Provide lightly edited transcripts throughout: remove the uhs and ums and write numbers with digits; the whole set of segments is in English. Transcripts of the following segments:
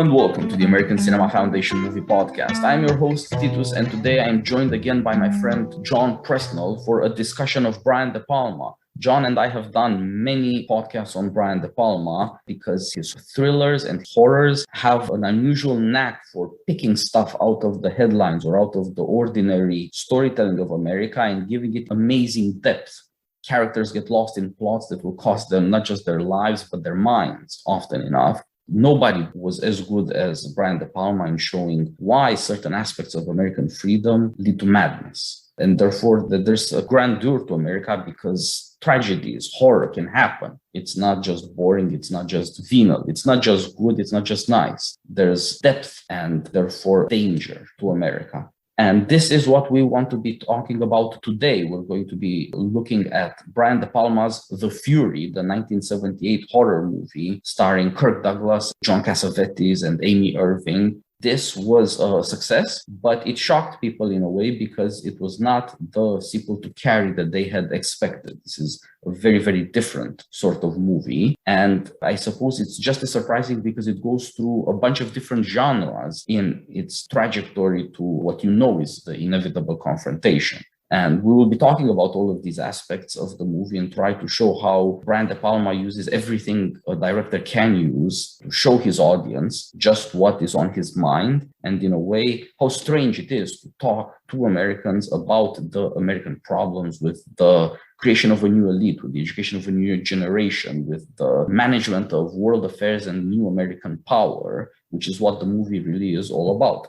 and welcome to the American Cinema Foundation Movie Podcast. I'm your host, Titus, and today I'm joined again by my friend John Presnall for a discussion of Brian De Palma. John and I have done many podcasts on Brian De Palma because his thrillers and horrors have an unusual knack for picking stuff out of the headlines or out of the ordinary storytelling of America and giving it amazing depth. Characters get lost in plots that will cost them not just their lives, but their minds often enough. Nobody was as good as Brian De Palma in showing why certain aspects of American freedom lead to madness. And therefore, that there's a grandeur to America because tragedies, horror can happen. It's not just boring, it's not just venal, it's not just good, it's not just nice. There's depth and therefore danger to America. And this is what we want to be talking about today. We're going to be looking at Brian De Palma's The Fury, the 1978 horror movie starring Kirk Douglas, John Cassavetes, and Amy Irving. This was a success, but it shocked people in a way because it was not the sequel to Carrie that they had expected. This is a very, very different sort of movie. And I suppose it's just as surprising because it goes through a bunch of different genres in its trajectory to what you know is the inevitable confrontation. And we will be talking about all of these aspects of the movie and try to show how Brian De Palma uses everything a director can use to show his audience just what is on his mind, and in a way, how strange it is to talk to Americans about the American problems with the creation of a new elite, with the education of a new generation, with the management of world affairs and new American power, which is what the movie really is all about.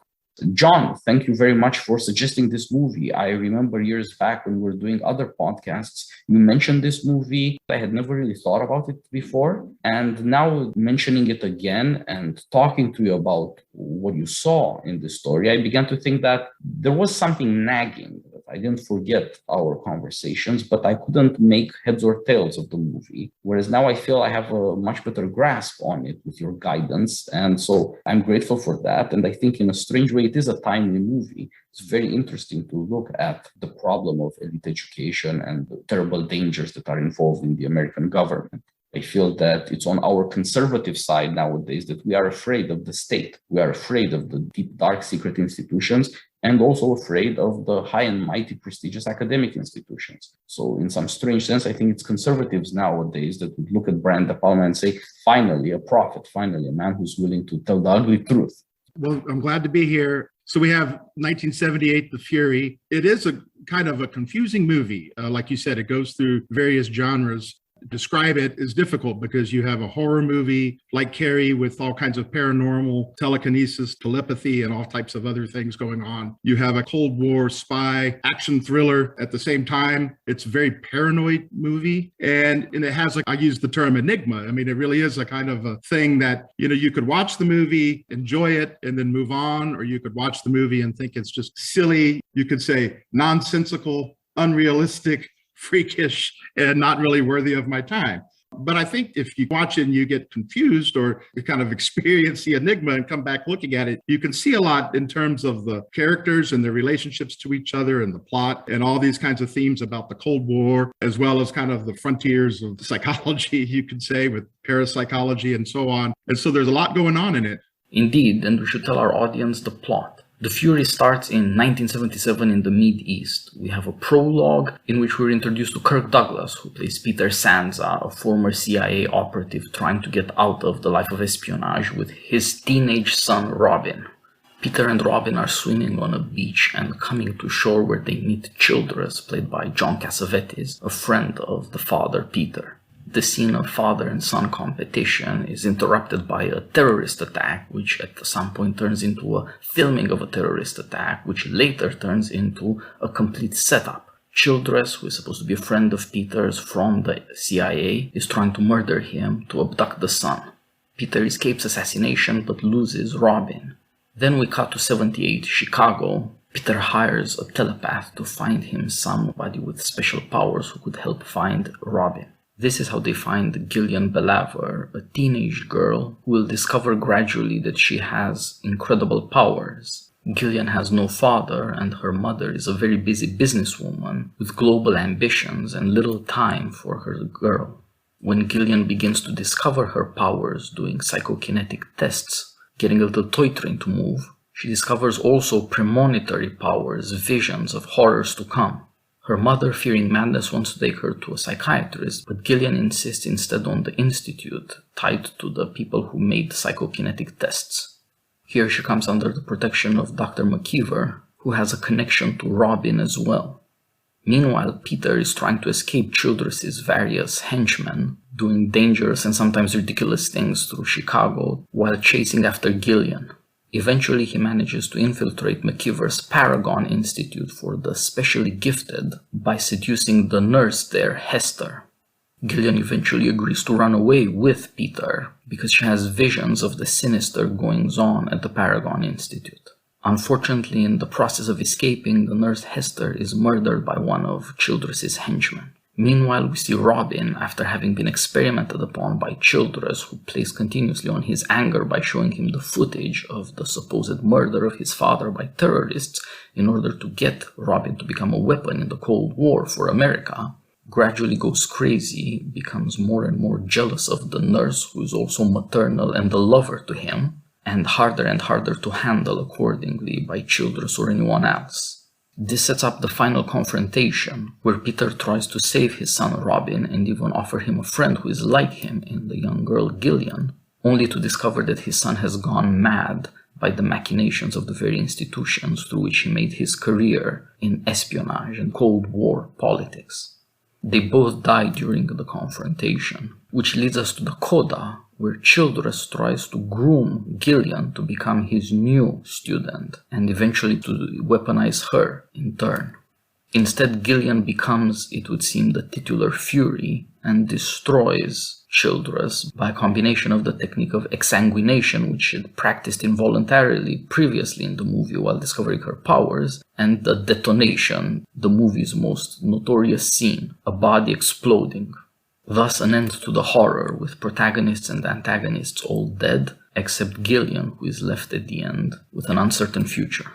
John, thank you very much for suggesting this movie. I remember years back when we were doing other podcasts, you mentioned this movie. I had never really thought about it before. And now mentioning it again and talking to you about what you saw in the story, I began to think that there was something nagging. I didn't forget our conversations, but I couldn't make heads or tails of the movie. Whereas now I feel I have a much better grasp on it with your guidance. And so I'm grateful for that. And I think in a strange way, it is a timely movie. It's very interesting to look at the problem of elite education and the terrible dangers that are involved in the American government. I feel that it's on our conservative side nowadays that we are afraid of the state. We are afraid of the deep, dark, secret institutions, and also afraid of the high and mighty, prestigious academic institutions. So in some strange sense, I think it's conservatives nowadays that would look at Brian De Palma and say, finally, a prophet, finally, a man who's willing to tell the ugly truth. Well, I'm glad to be here. So we have 1978, The Fury. It is a kind of a confusing movie. Like you said, it goes through various genres. Describe it is difficult because you have a horror movie like Carrie with all kinds of paranormal telekinesis, telepathy, and all types of other things going on. You have a Cold War spy action thriller at the same time. It's a very paranoid movie. And it has, I use the term enigma. I mean, it really is a kind of a thing that, you could watch the movie, enjoy it, and then move on, or you could watch the movie and think it's just silly. You could say nonsensical, unrealistic, freakish, and not really worthy of my time. But I think if you watch it and you get confused or you kind of experience the enigma and come back looking at it, you can see a lot in terms of the characters and their relationships to each other and the plot and all these kinds of themes about the Cold War, as well as kind of the frontiers of psychology, you could say, with parapsychology and so on. And so there's a lot going on in it. Indeed, and we should tell our audience the plot. The Fury starts in 1977 in the Mid-East. We have a prologue in which we're introduced to Kirk Douglas, who plays Peter Sansa, a former CIA operative trying to get out of the life of espionage with his teenage son Robin. Peter and Robin are swimming on a beach and coming to shore where they meet Childress, played by John Cassavetes, a friend of the father Peter. The scene of father and son competition is interrupted by a terrorist attack, which at some point turns into a filming of a terrorist attack, which later turns into a complete setup. Childress, who is supposed to be a friend of Peter's from the CIA, is trying to murder him to abduct the son. Peter escapes assassination but loses Robin. Then we cut to 78 Chicago. Peter hires a telepath to find him somebody with special powers who could help find Robin. This is how they find Gillian Belaver, a teenage girl who will discover gradually that she has incredible powers. Gillian has no father, and her mother is a very busy businesswoman with global ambitions and little time for her girl. When Gillian begins to discover her powers doing psychokinetic tests, getting a little toy train to move, she discovers also premonitory powers, visions of horrors to come. Her mother, fearing madness, wants to take her to a psychiatrist, but Gillian insists instead on the institute tied to the people who made psychokinetic tests. Here she comes under the protection of Dr. McKeever, who has a connection to Robin as well. Meanwhile, Peter is trying to escape Childress's various henchmen, doing dangerous and sometimes ridiculous things through Chicago while chasing after Gillian. Eventually, he manages to infiltrate McKeever's Paragon Institute for the specially gifted by seducing the nurse there, Hester. Gillian eventually agrees to run away with Peter because she has visions of the sinister goings-on at the Paragon Institute. Unfortunately, in the process of escaping, the nurse Hester is murdered by one of Childress's henchmen. Meanwhile, we see Robin, after having been experimented upon by Childress, who plays continuously on his anger by showing him the footage of the supposed murder of his father by terrorists in order to get Robin to become a weapon in the Cold War for America, gradually goes crazy, becomes more and more jealous of the nurse, who is also maternal and a lover to him, and harder to handle accordingly by Childress or anyone else. This sets up the final confrontation, where Peter tries to save his son Robin and even offer him a friend who is like him in the young girl Gillian, only to discover that his son has gone mad by the machinations of the very institutions through which he made his career in espionage and Cold War politics. They both die during the confrontation, which leads us to the coda, where Childress tries to groom Gillian to become his new student and eventually to weaponize her in turn. Instead, Gillian becomes, it would seem, the titular Fury and destroys Childress by a combination of the technique of exsanguination, which she had practiced involuntarily previously in the movie while discovering her powers, and the detonation, the movie's most notorious scene, a body exploding. Thus an end to the horror, with protagonists and antagonists all dead, except Gillian, who is left at the end with an uncertain future.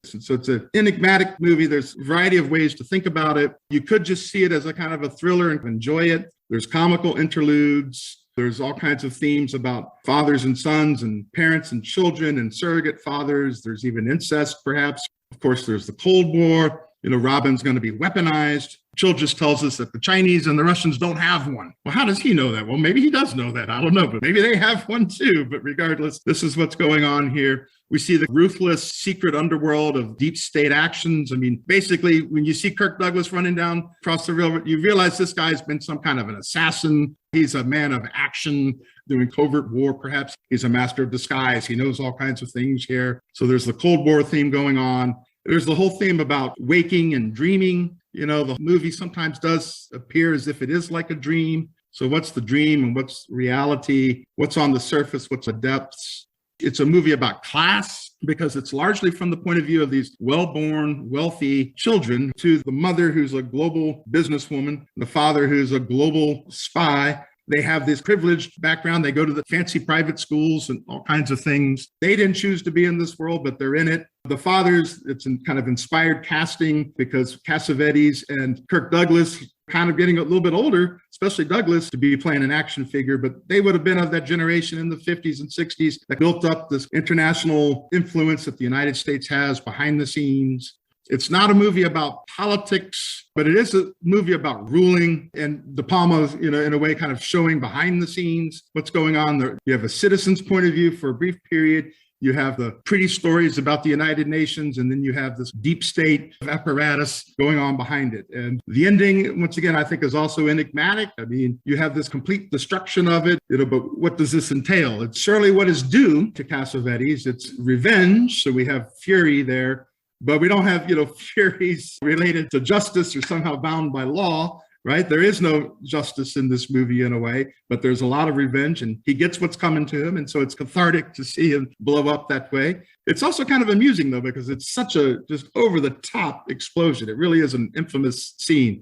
So it's an enigmatic movie. There's a variety of ways to think about it. You could just see it as a kind of a thriller and enjoy it. There's comical interludes. There's all kinds of themes about fathers and sons and parents and children and surrogate fathers. There's even incest, perhaps. Of course, there's the Cold War. Robin's going to be weaponized. Childress tells us that the Chinese and the Russians don't have one. Well, how does he know that? Well, maybe he does know that. I don't know, but maybe they have one too. But regardless, this is what's going on here. We see the ruthless secret underworld of deep state actions. I mean, basically, when you see Kirk Douglas running down across the railroad, you realize this guy's been some kind of an assassin. He's a man of action, doing covert war, perhaps. He's a master of disguise. He knows all kinds of things here. So there's the Cold War theme going on. There's the whole theme about waking and dreaming. The movie sometimes does appear as if it is like a dream. So what's the dream and what's reality? What's on the surface? What's the depths? It's a movie about class because it's largely from the point of view of these well-born, wealthy children to the mother who's a global businesswoman, the father who's a global spy. They have this privileged background. They go to the fancy private schools and all kinds of things. They didn't choose to be in this world, but they're in it. The fathers, it's kind of inspired casting because Cassavetes and Kirk Douglas kind of getting a little bit older, especially Douglas, to be playing an action figure, but they would have been of that generation in the 50s and 60s that built up this international influence that the United States has behind the scenes. It's not a movie about politics, but it is a movie about ruling, and De Palma, in a way, kind of showing behind the scenes what's going on there. You have a citizen's point of view for a brief period. You have the pretty stories about the United Nations, and then you have this deep state apparatus going on behind it. And the ending, once again, I think is also enigmatic. I mean, you have this complete destruction of it, but what does this entail? It's surely what is due to Cassavetes. It's revenge. So we have fury there. But we don't have, furies related to justice or somehow bound by law, right? There is no justice in this movie in a way, but there's a lot of revenge and he gets what's coming to him. And so it's cathartic to see him blow up that way. It's also kind of amusing, though, because it's such a just over the top explosion. It really is an infamous scene.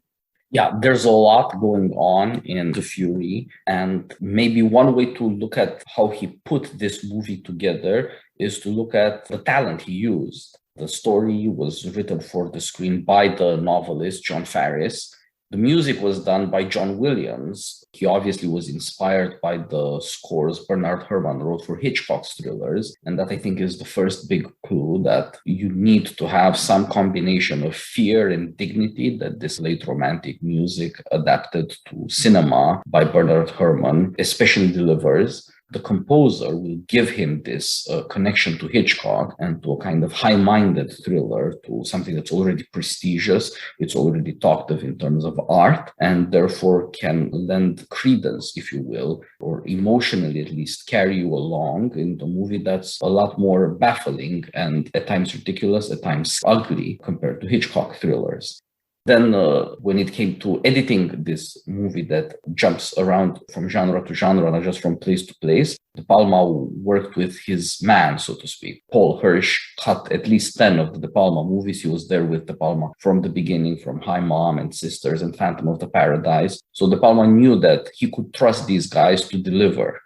Yeah, there's a lot going on in The Fury. And maybe one way to look at how he put this movie together is to look at the talent he used. The story was written for the screen by the novelist John Farris. The music was done by John Williams. He obviously was inspired by the scores Bernard Herrmann wrote for Hitchcock's thrillers. And that, I think, is the first big clue that you need to have some combination of fear and dignity that this late romantic music adapted to cinema by Bernard Herrmann especially delivers. The composer will give him this connection to Hitchcock and to a kind of high-minded thriller, to something that's already prestigious, it's already talked of in terms of art, and therefore can lend credence, if you will, or emotionally at least carry you along in the movie that's a lot more baffling and at times ridiculous, at times ugly compared to Hitchcock thrillers. Then when it came to editing this movie that jumps around from genre to genre, not just from place to place, De Palma worked with his man, so to speak. Paul Hirsch cut at least 10 of the De Palma movies. He was there with De Palma from the beginning, from Hi Mom and Sisters and Phantom of the Paradise. So De Palma knew that he could trust these guys to deliver.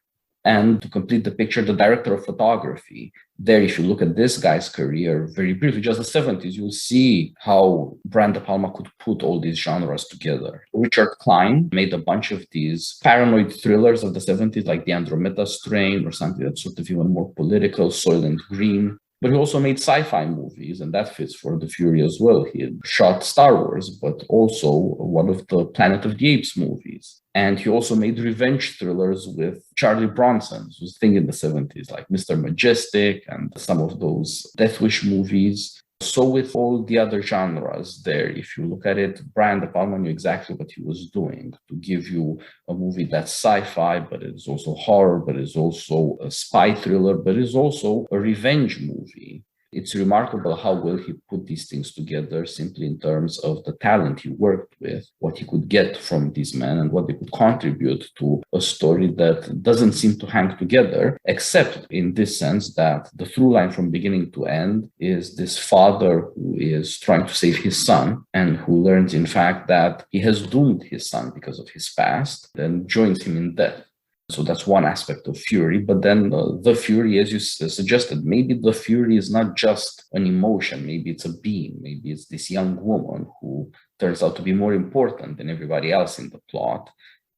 And to complete the picture, the director of photography. There, if you look at this guy's career, very briefly, just the 70s, you'll see how Brian De Palma could put all these genres together. Richard Klein made a bunch of these paranoid thrillers of the 70s, like The Andromeda Strain, or something that's sort of even more political, Soylent Green. But he also made sci-fi movies, and that fits for The Fury as well. He had shot Star Wars, but also one of the Planet of the Apes movies. And he also made revenge thrillers with Charlie Bronson, who's a thing in the 70s, like Mr. Majestic and some of those Death Wish movies. So with all the other genres there, if you look at it, Brian De Palma knew exactly what he was doing to give you a movie that's sci-fi, but it is also horror, but it's also a spy thriller, but it's also a revenge movie. It's remarkable how well he put these things together simply in terms of the talent he worked with, what he could get from these men and what they could contribute to a story that doesn't seem to hang together, except in this sense that the through line from beginning to end is this father who is trying to save his son and who learns, in fact, that he has doomed his son because of his past and joins him in death. So that's one aspect of Fury. But then the Fury, as you suggested, maybe the Fury is not just an emotion. Maybe it's a being. Maybe it's this young woman who turns out to be more important than everybody else in the plot.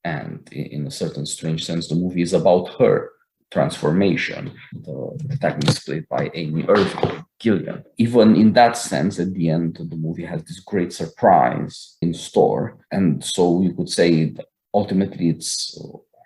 And in a certain strange sense, the movie is about her transformation. The protagonist played by Amy Irving, Gillian. Even in that sense, at the end, the movie has this great surprise in store. And so you could say that ultimately it's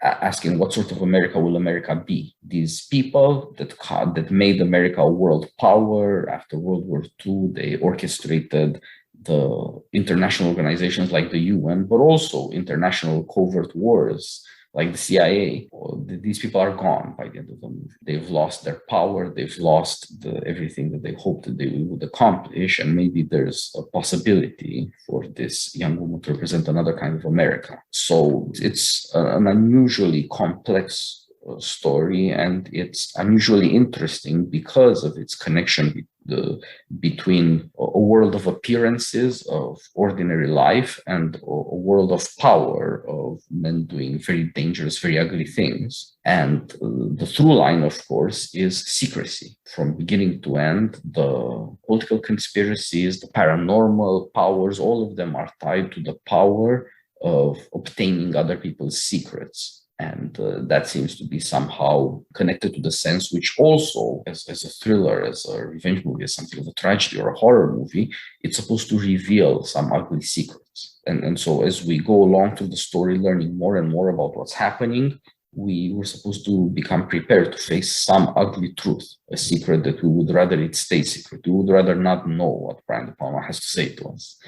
asking what sort of America will America be? These people that made America a world power after World War II, they orchestrated the international organizations like the UN, but also international covert wars like the CIA. These people are gone by the end of the movie. They've lost their power. They've lost everything that they hoped that they would accomplish. And maybe there's a possibility for this young woman to represent another kind of America. So it's an unusually complex story, and it's unusually interesting because of its connection between a world of appearances, of ordinary life, and a world of power, of men doing very dangerous, very ugly things. And the through line, of course, is secrecy. From beginning to end, the political conspiracies, the paranormal powers, all of them are tied to the power of obtaining other people's secrets. And that seems to be somehow connected to the sense which also, as a thriller, as a revenge movie, as something of a tragedy or a horror movie, it's supposed to reveal some ugly secrets. And so as we go along through the story, learning more and more about what's happening, we were supposed to become prepared to face some ugly truth, a secret that we would rather it stay secret. We would rather not know what Brian De Palma has to say to us.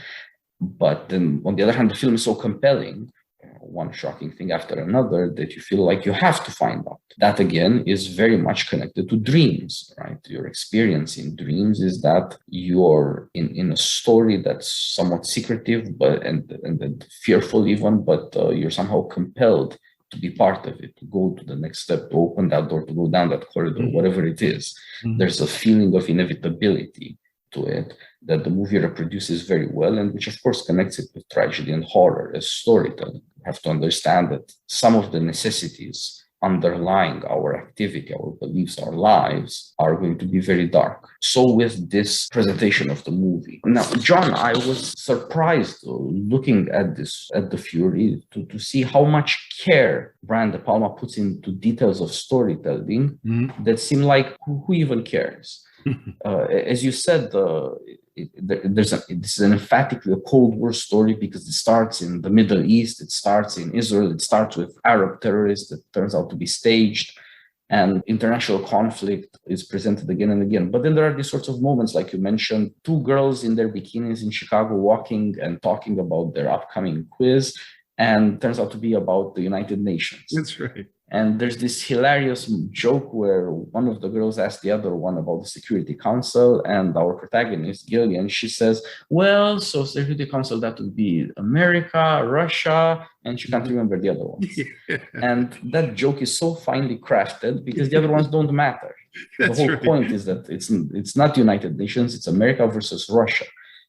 But then, on the other hand, the film is so compelling, one shocking thing after another, that you feel like you have to find out. That again is very much connected to dreams, right? Your experience in dreams is that you're in a story that's somewhat secretive, but and fearful even, but you're somehow compelled to be part of it, to go to the next step, to open that door, to go down that corridor, whatever it is. There's a feeling of inevitability to it that the movie reproduces very well, and which of course connects it with tragedy and horror as storytelling. You have to understand that some of the necessities underlying our activity, our beliefs, our lives are going to be very dark. So with this presentation of the movie. Now, John, I was surprised looking at this, at The Fury, to see how much care Brian De Palma puts into details of storytelling that seem like, who even cares? As you said, this is an emphatically a Cold War story because it starts in the Middle East, it starts in Israel, it starts with Arab terrorists that turns out to be staged, and international conflict is presented again and again. But then there are these sorts of moments, like you mentioned, two girls in their bikinis in Chicago walking and talking about their upcoming quiz, and turns out to be about the United Nations. That's right. And there's this hilarious joke where one of the girls asked the other one about the Security Council, and our protagonist, Gillian, she says, well, so Security Council, that would be America, Russia, and she can't remember the other ones. Yeah. And that joke is so finely crafted because the other ones don't matter. The whole point is that it's not United Nations, it's America versus Russia.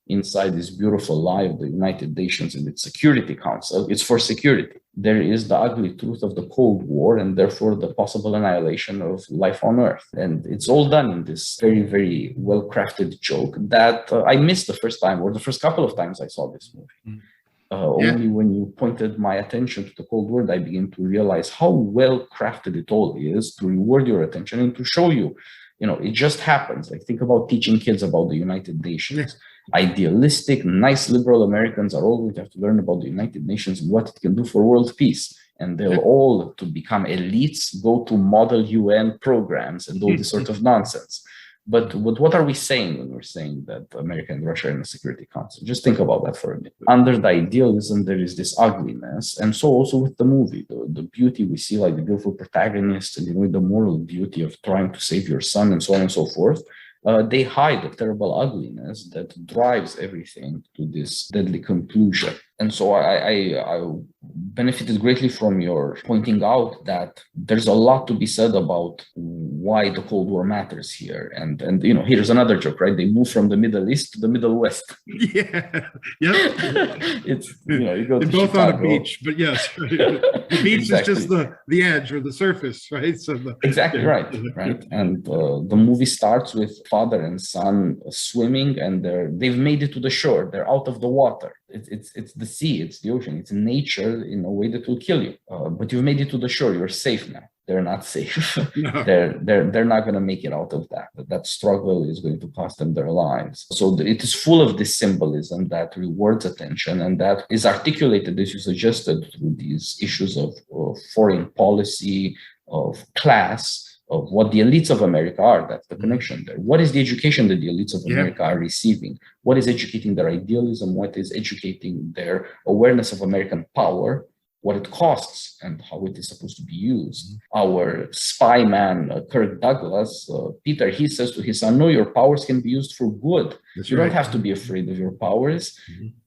Inside this beautiful lie of the United Nations and its Security Council, it's for security. There is the ugly truth of the Cold War and therefore the possible annihilation of life on Earth. And it's all done in this very, very well-crafted joke that I missed the first time, or the first couple of times I saw this movie. Only when you pointed my attention to the Cold War, I began to realize how well-crafted it all is to reward your attention and to show you, it just happens. Like, think about teaching kids about the United Nations. Idealistic, nice liberal Americans are all going to have to learn about the United Nations and what it can do for world peace. And they'll all, to become elites, go to model UN programs and all this sort of nonsense. But what are we saying when we're saying that America and Russia are in the Security Council? Just think about that for a minute. Under the idealism, there is this ugliness. And so also with the movie, the beauty we see, like the beautiful protagonist and the moral beauty of trying to save your son and so on and so forth. They hide the terrible ugliness that drives everything to this deadly conclusion. And so I benefited greatly from your pointing out that there's a lot to be said about why the Cold War matters here. And here's another joke, right? They move from the Middle East to the Middle West. Yeah. It's, you go to They're both Chicago. on a beach, but yes. The beach Exactly. is just the edge or the surface, right? So Exactly right. And the movie starts with father and son swimming, and they've made it to the shore. They're out of the water. It's the sea, it's the ocean, it's nature in a way that will kill you. But you've made it to the shore. You're safe now. They're not safe. No. They're not going to make it out of that. That struggle is going to cost them their lives. So it is full of this symbolism that rewards attention, and that is articulated, as you suggested, through these issues of foreign policy, of class, of what the elites of America are. That's the connection there. What is the education that the elites of America are receiving? What is educating their idealism? What is educating their awareness of American power? What it costs and how it is supposed to be used. Our spy man, Kirk Douglas, Peter, he says to his son, no, your powers can be used for good. You don't have to be afraid of your powers.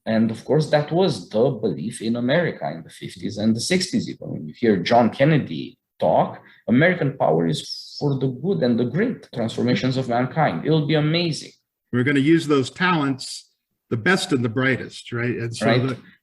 And of course, that was the belief in America in the 50s and the 60s. Even when you hear John Kennedy talk, American power is for the good and the great transformations of mankind. It'll be amazing. We're going to use those talents, the best and the brightest, right? And so,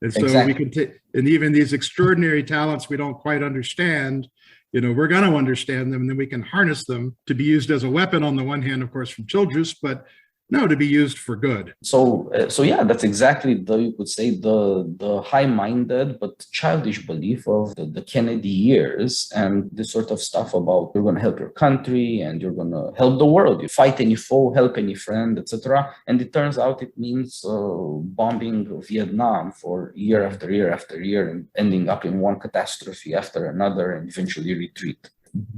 Exactly. we can take, and even these extraordinary talents we don't quite understand, we're going to understand them, and then we can harness them to be used as a weapon on the one hand, of course, from children, but no, to be used for good. So yeah, that's exactly you could say the high-minded but childish belief of the Kennedy years, and this sort of stuff about you're going to help your country and you're going to help the world. You fight any foe, help any friend, etc. And it turns out it means bombing Vietnam for year after year after year and ending up in one catastrophe after another and eventually retreat.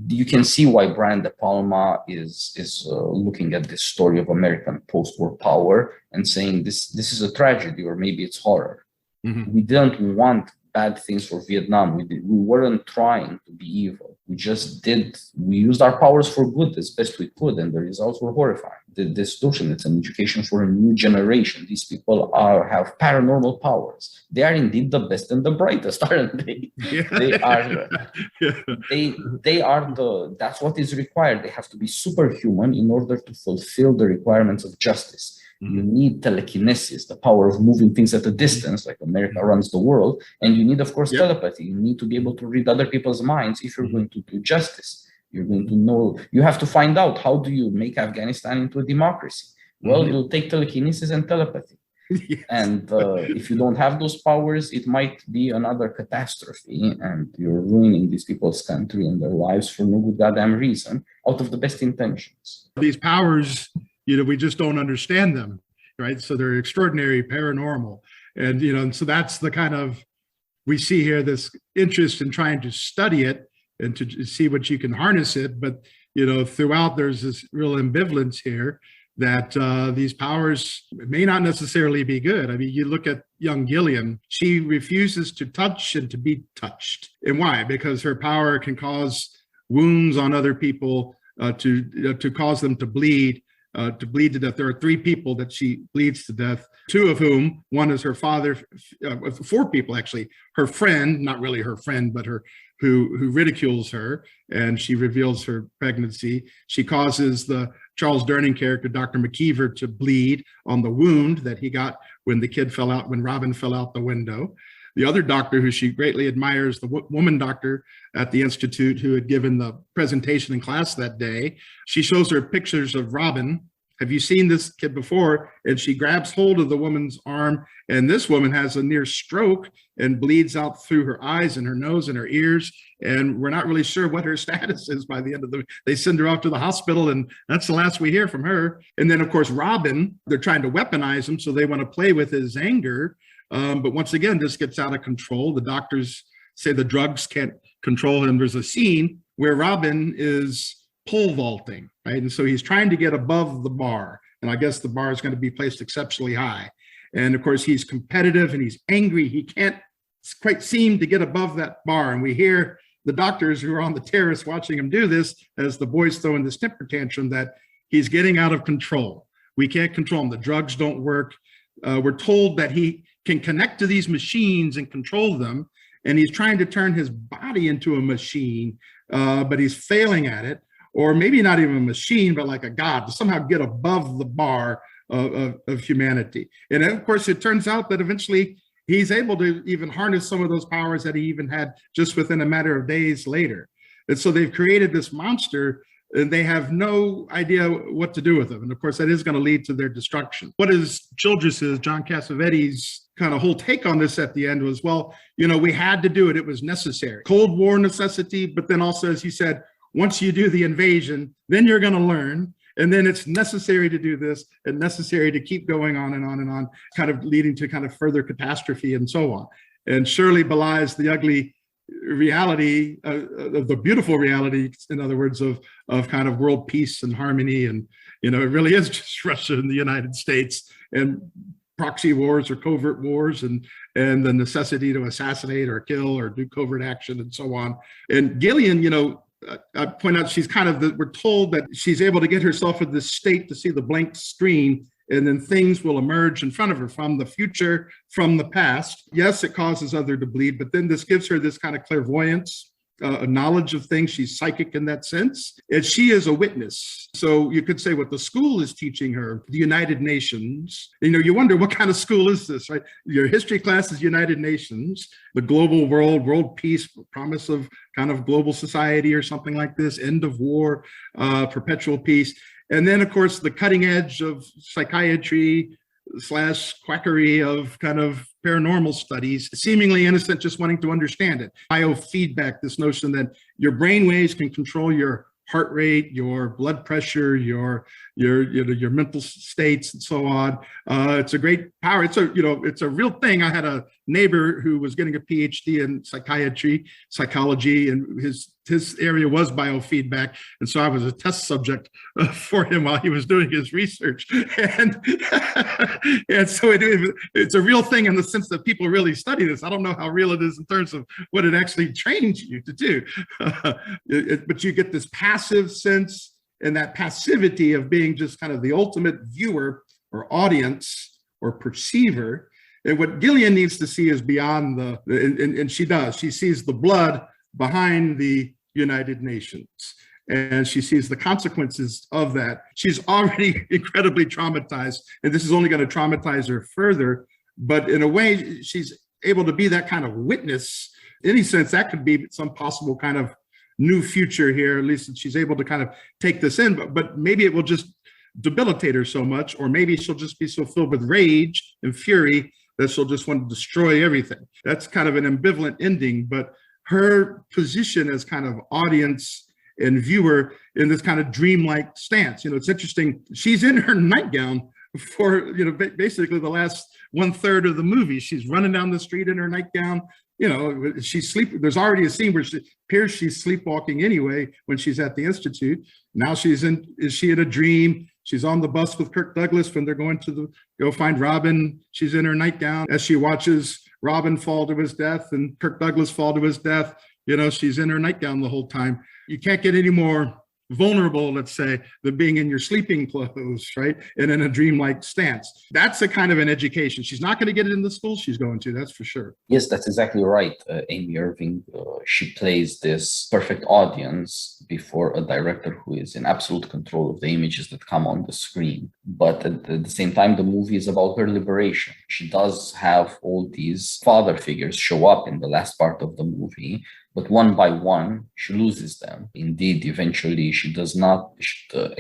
You can see why Brian De Palma is looking at this story of American post-war power and saying this is a tragedy, or maybe it's horror. We didn't want bad things for Vietnam. We weren't trying to be evil. We used our powers for good as best we could, and the results were horrifying. This notion, it's an education for a new generation. These people have paranormal powers. They are indeed the best and the brightest, aren't they? They are. They are that's what is required. They have to be superhuman in order to fulfill the requirements of justice. You need telekinesis, the power of moving things at a distance, like America runs the world. And you need, of course, telepathy. You need to be able to read other people's minds if you're going to do justice. You're going to know, you have to find out, how do you make Afghanistan into a democracy? Well, it'll take telekinesis and telepathy. Yes. And if you don't have those powers, it might be another catastrophe, and you're ruining these people's country and their lives for no good goddamn reason, out of the best intentions. These powers, we just don't understand them, right? So they're extraordinary, paranormal. And, and so that's the kind of, we see here this interest in trying to study it and to see what you can harness it. But, throughout there's this real ambivalence here that these powers may not necessarily be good. I mean, you look at young Gillian, she refuses to touch and to be touched. And why? Because her power can cause wounds on other people, to cause them to bleed to death. There are 3 people that she bleeds to death, 2 of whom, one is her father, 4 people actually, her friend, not really her friend, but her who ridicules her, and she reveals her pregnancy. She causes the Charles Durning character, Dr. McKeever, to bleed on the wound that he got when when Robin fell out the window. The other doctor who she greatly admires, the woman doctor at the Institute who had given the presentation in class that day, she shows her pictures of Robin. Have you seen this kid before? And she grabs hold of the woman's arm, and this woman has a near stroke and bleeds out through her eyes and her nose and her ears. And we're not really sure what her status is by the end of they send her off to the hospital, and that's the last we hear from her. And then, of course, Robin, they're trying to weaponize him, so they want to play with his anger. But once again, this gets out of control. The doctors say the drugs can't control him. There's a scene where Robin is pole vaulting, right? And so he's trying to get above the bar. And I guess the bar is going to be placed exceptionally high. And of course, he's competitive and he's angry. He can't quite seem to get above that bar. And we hear the doctors who are on the terrace watching him do this as the boys throw in this temper tantrum that he's getting out of control. We can't control him. The drugs don't work. We're told that he can connect to these machines and control them. And he's trying to turn his body into a machine, but he's failing at it. Or maybe not even a machine, but like a god, to somehow get above the bar of humanity. And of course, it turns out that eventually he's able to even harness some of those powers that he even had just within a matter of days later. And so they've created this monster, and they have no idea what to do with him. And of course, that is going to lead to their destruction. What is Childress's, John Cassavetes' kind of whole take on this at the end was, well, we had to do it. It was necessary. Cold War necessity, but then also, as you said, once you do the invasion, then you're going to learn. And then it's necessary to do this and necessary to keep going on and on and on, kind of leading to kind of further catastrophe and so on. And surely belies the ugly reality, the beautiful reality, in other words, of kind of world peace and harmony. And, it really is just Russia and the United States and proxy wars or covert wars and the necessity to assassinate or kill or do covert action and so on. And Gillian, I point out she's we're told that she's able to get herself in this state to see the blank screen, and then things will emerge in front of her from the future, from the past. Yes, it causes others to bleed, but then this gives her this kind of clairvoyance, a knowledge of things. She's psychic in that sense, and she is a witness. So you could say what the school is teaching her, the United Nations. You wonder what kind of school is this, right? Your history class is United Nations, the global world peace, promise of kind of global society or something like this, end of war, perpetual peace. And then, of course, the cutting edge of psychiatry / quackery of kind of paranormal studies, seemingly innocent, just wanting to understand it. Biofeedback, this notion that your brain waves can control your heart rate, your blood pressure, your mental states, and so on. It's a great power. It's a real thing. I had a neighbor who was getting a PhD in psychology, and his area was biofeedback, and so I was a test subject for him while he was doing his research. And so it's a real thing in the sense that people really study this. I don't know how real it is in terms of what it actually trains you to do, but you get this passive sense and that passivity of being just kind of the ultimate viewer or audience or perceiver. And what Gillian needs to see is beyond and she does. She sees the blood behind the United Nations. and she sees the consequences of that. She's already incredibly traumatized, and this is only going to traumatize her further. But in a way, she's able to be that kind of witness. In any sense, that could be some possible kind of new future here. At least she's able to kind of take this in, but maybe it will just debilitate her so much, or maybe she'll just be so filled with rage and fury that she'll just want to destroy everything. That's kind of an ambivalent ending, but her position as kind of audience and viewer in this kind of dreamlike stance. It's interesting. She's in her nightgown for, basically the last 1/3 of the movie. She's running down the street in her nightgown. She's sleeping. There's already a scene where she appears she's sleepwalking anyway when she's at the Institute. Now is she in a dream? She's on the bus with Kirk Douglas when they're going to go find Robin. She's in her nightgown as she watches Robin fall to his death and Kirk Douglas fall to his death. She's in her nightgown the whole time. You can't get any more vulnerable, let's say, than being in your sleeping clothes, right? And in a dreamlike stance. That's a kind of an education. She's not going to get it in the school she's going to, that's for sure. Yes, that's exactly right. Amy Irving, she plays this perfect audience before a director who is in absolute control of the images that come on the screen. But at the same time, the movie is about her liberation. She does have all these father figures show up in the last part of the movie, but one by one, she loses them. Indeed, eventually, she does not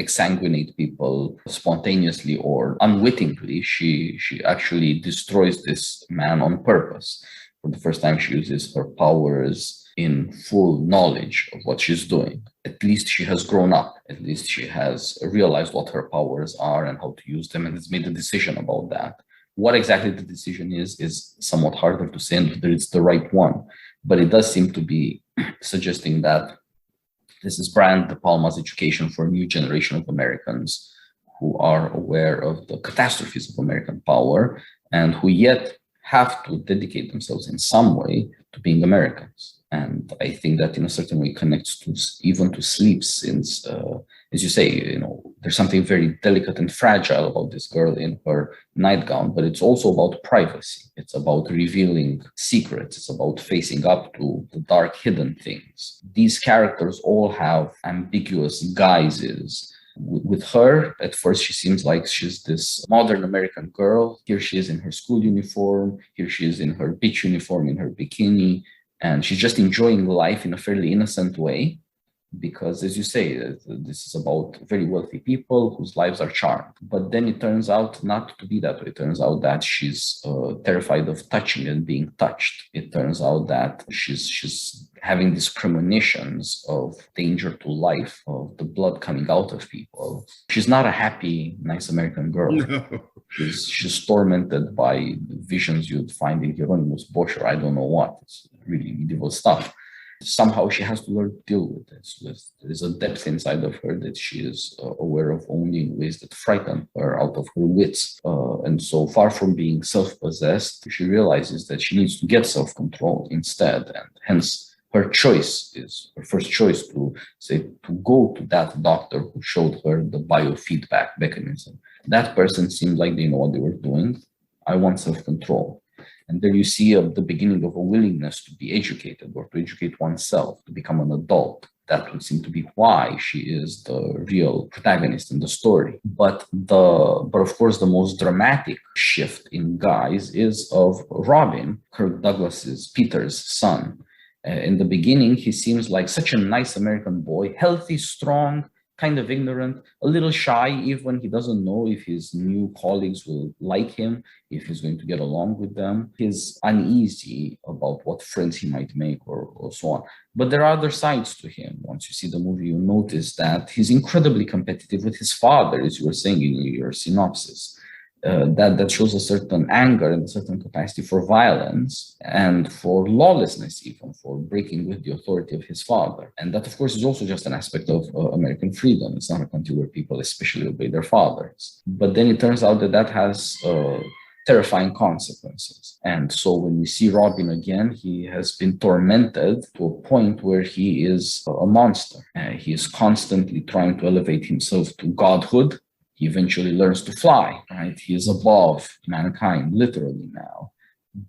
exsanguinate people spontaneously or unwittingly. She actually destroys this man on purpose. For the first time, she uses her powers in full knowledge of what she's doing. At least she has grown up. At least she has realized what her powers are and how to use them, and has made a decision about that. What exactly the decision is somewhat harder to say, and whether it's the right one. But it does seem to be suggesting that this is Brian De Palma's education for a new generation of Americans who are aware of the catastrophes of American power and who yet have to dedicate themselves in some way to being Americans. And I think that in a certain way connects to even to sleep, since, as you say, there's something very delicate and fragile about this girl in her nightgown, but it's also about privacy. It's about revealing secrets. It's about facing up to the dark, hidden things. These characters all have ambiguous guises. With her, at first, she seems like she's this modern American girl. Here she is in her school uniform. Here she is in her beach uniform, in her bikini. And she's just enjoying life in a fairly innocent way, because, as you say, this is about very wealthy people whose lives are charmed. But then it turns out not to be that way. It turns out that she's terrified of touching and being touched. It turns out that she's having these premonitions of danger to life, of the blood coming out of people. She's not a happy, nice American girl. No. She's tormented by visions you'd find in Hieronymus Bosch, or I don't know what. It's really medieval stuff. Somehow she has to learn to deal with this. There's a depth inside of her that she is aware of only in ways that frighten her out of her wits. And so far from being self-possessed, she realizes that she needs to get self-control instead. And hence her first choice to go to that doctor who showed her the biofeedback mechanism. That person seemed like they know what they were doing. I want self-control. And there you see the beginning of a willingness to be educated, or to educate oneself, to become an adult. That would seem to be why she is the real protagonist in the story. But of course, the most dramatic shift in guise is of Robin, Kirk Douglas's Peter's son. In the beginning, he seems like such a nice American boy, healthy, strong, kind of ignorant, a little shy, even when he doesn't know if his new colleagues will like him, if he's going to get along with them. He's uneasy about what friends he might make, or so on. But there are other sides to him. Once you see the movie, you notice that he's incredibly competitive with his father, as you were saying in your synopsis. That shows a certain anger and a certain capacity for violence and for lawlessness, even for breaking with the authority of his father. And that, of course, is also just an aspect of American freedom. It's not a country where people especially obey their fathers. But then it turns out that has terrifying consequences. And so when we see Robin again, he has been tormented to a point where he is a monster. He is constantly trying to elevate himself to godhood. He eventually learns to fly, right? He is above mankind, literally now.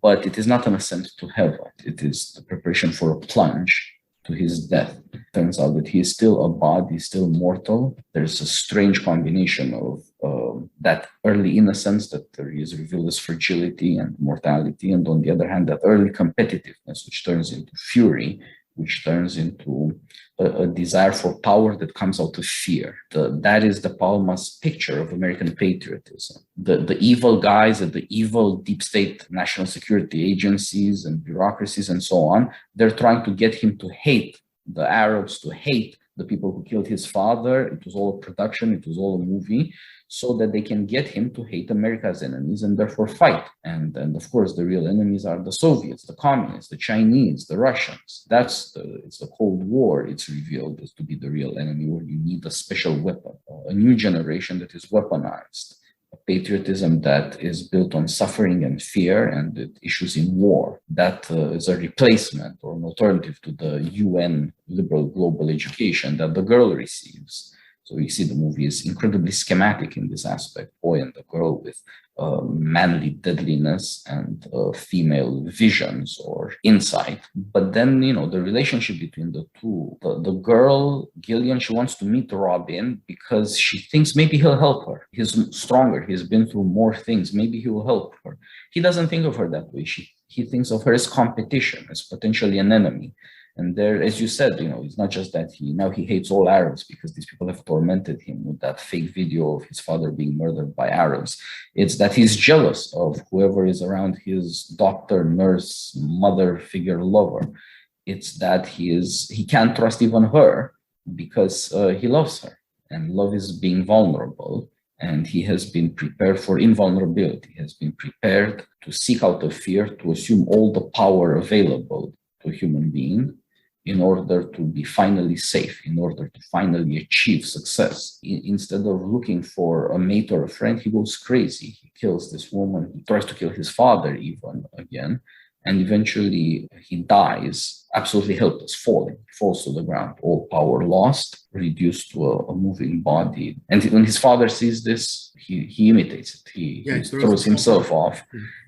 But it is not an ascent to heaven. It is the preparation for a plunge to his death. Turns out that he is still a body, still mortal. There's a strange combination of that early innocence that is revealed as fragility and mortality, and on the other hand, that early competitiveness, which turns into fury, which turns into a desire for power that comes out of fear. That is the Palma's picture of American patriotism. The evil guys at the evil deep state national security agencies and bureaucracies and so on, they're trying to get him to hate the Arabs, to hate the people who killed his father. It was all a production, it was all a movie, so that they can get him to hate America's enemies and therefore fight. And of course, the real enemies are the Soviets, the communists, the Chinese, the Russians. It's the Cold War. It's revealed as to be the real enemy, where you need a special weapon, a new generation that is weaponized, a patriotism that is built on suffering and fear, and it issues in war. That is a replacement or an alternative to the UN liberal global education that the girl receives. So you see the movie is incredibly schematic in this aspect. Boy and the girl with manly deadliness and female visions or insight. But then, the relationship between the two, the girl, Gillian, she wants to meet Robin because she thinks maybe he'll help her. He's stronger. He's been through more things. Maybe he will help her. He doesn't think of her that way. He thinks of her as competition, as potentially an enemy. And there, as you said, it's not just that he hates all Arabs because these people have tormented him with that fake video of his father being murdered by Arabs. It's that he's jealous of whoever is around his doctor, nurse, mother figure lover. It's that he can't trust even her because he loves her, and love is being vulnerable. And he has been prepared for invulnerability. He has been prepared to seek out of fear, to assume all the power available to a human being in order to be finally safe, in order to finally achieve success. Instead of looking for a mate or a friend, he goes crazy. He kills this woman. He tries to kill his father even again. And eventually he dies, absolutely helpless, falling. He falls to the ground, all power lost, reduced to a moving body. And when his father sees this, he imitates it. He throws himself off.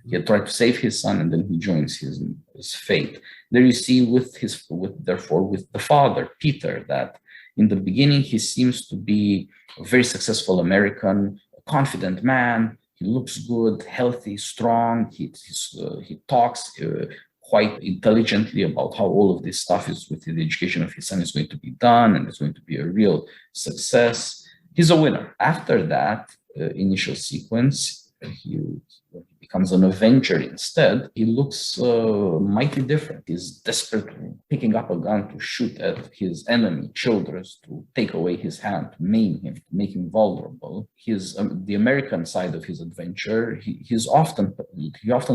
He had tried to save his son, and then he joins his fate. There you see with the father, Peter, that in the beginning he seems to be a very successful American, a confident man. He looks good, healthy, strong. He talks quite intelligently about how all of this stuff is with the education of his son is going to be done, and it's going to be a real success. He's a winner. After that initial sequence, he becomes an avenger instead. He looks mighty different. He's desperate, picking up a gun to shoot at his enemy, Childress, to take away his hand, to maim him, to make him vulnerable. The American side of his adventure, he often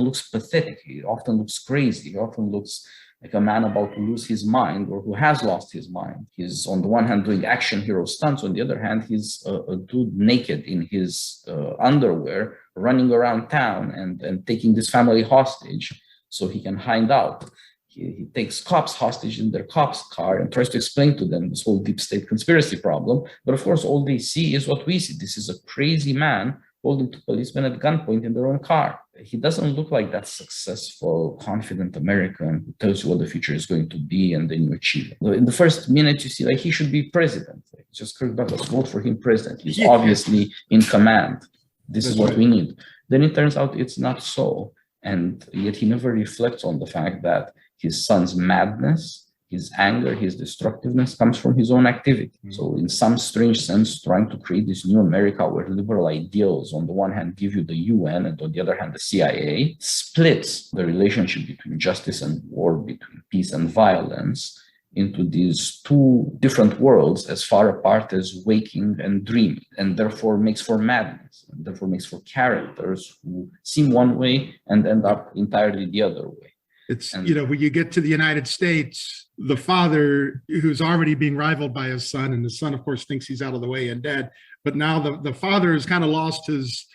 looks pathetic. He often looks crazy. He often looks like a man about to lose his mind or who has lost his mind. He's on the one hand doing action hero stunts. On the other hand, he's a dude naked in his underwear, running around town and taking this family hostage so he can hide out. He takes cops hostage in their cops' car and tries to explain to them this whole deep state conspiracy problem. But of course, all they see is what we see. This is a crazy man holding two policemen at gunpoint in their own car. He doesn't look like that successful, confident American who tells you what the future is going to be and then you achieve it. In the first minute, you see like he should be president. Just Kirk Douglas, vote for him president. He's obviously in command. This is what we need. Then it turns out it's not so. And yet he never reflects on the fact that his son's madness, his anger, his destructiveness comes from his own activity. So in some strange sense, trying to create this new America where liberal ideals on the one hand give you the UN and on the other hand the CIA, splits the relationship between justice and war, between peace and violence, into these two different worlds as far apart as waking and dreaming, and therefore makes for madness, and therefore makes for characters who seem one way and end up entirely the other way. It's, when you get to the United States, the father who's already being rivaled by his son, and the son, of course, thinks he's out of the way and dead. But now the father has kind of lost his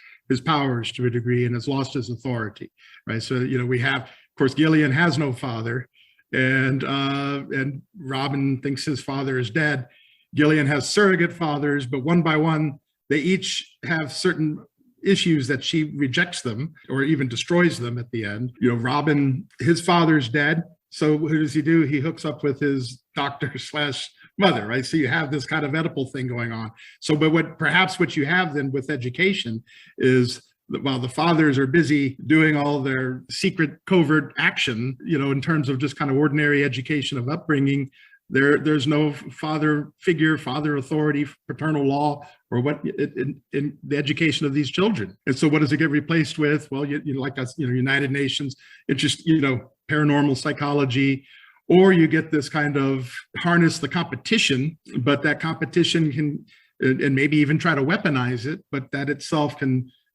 powers to a degree and has lost his authority, right? So, we have, of course, Gillian has no father, and Robin thinks his father is dead. Gillian has surrogate fathers, but one by one, they each have certain issues that she rejects them or even destroys them at the end. Robin, his father's dead. So what does he do? He hooks up with his doctor / mother, right? So you have this kind of Oedipal thing going on. So, but what you have then with education is that while the fathers are busy doing all their secret covert action, in terms of just kind of ordinary education of upbringing, there's no father figure, father authority, paternal law, or what in the education of these children. And so what does it get replaced with? Well, like us, United Nations, it's just, paranormal psychology, or you get this kind of harness the competition, but that competition can, and maybe even try to weaponize it, but that itself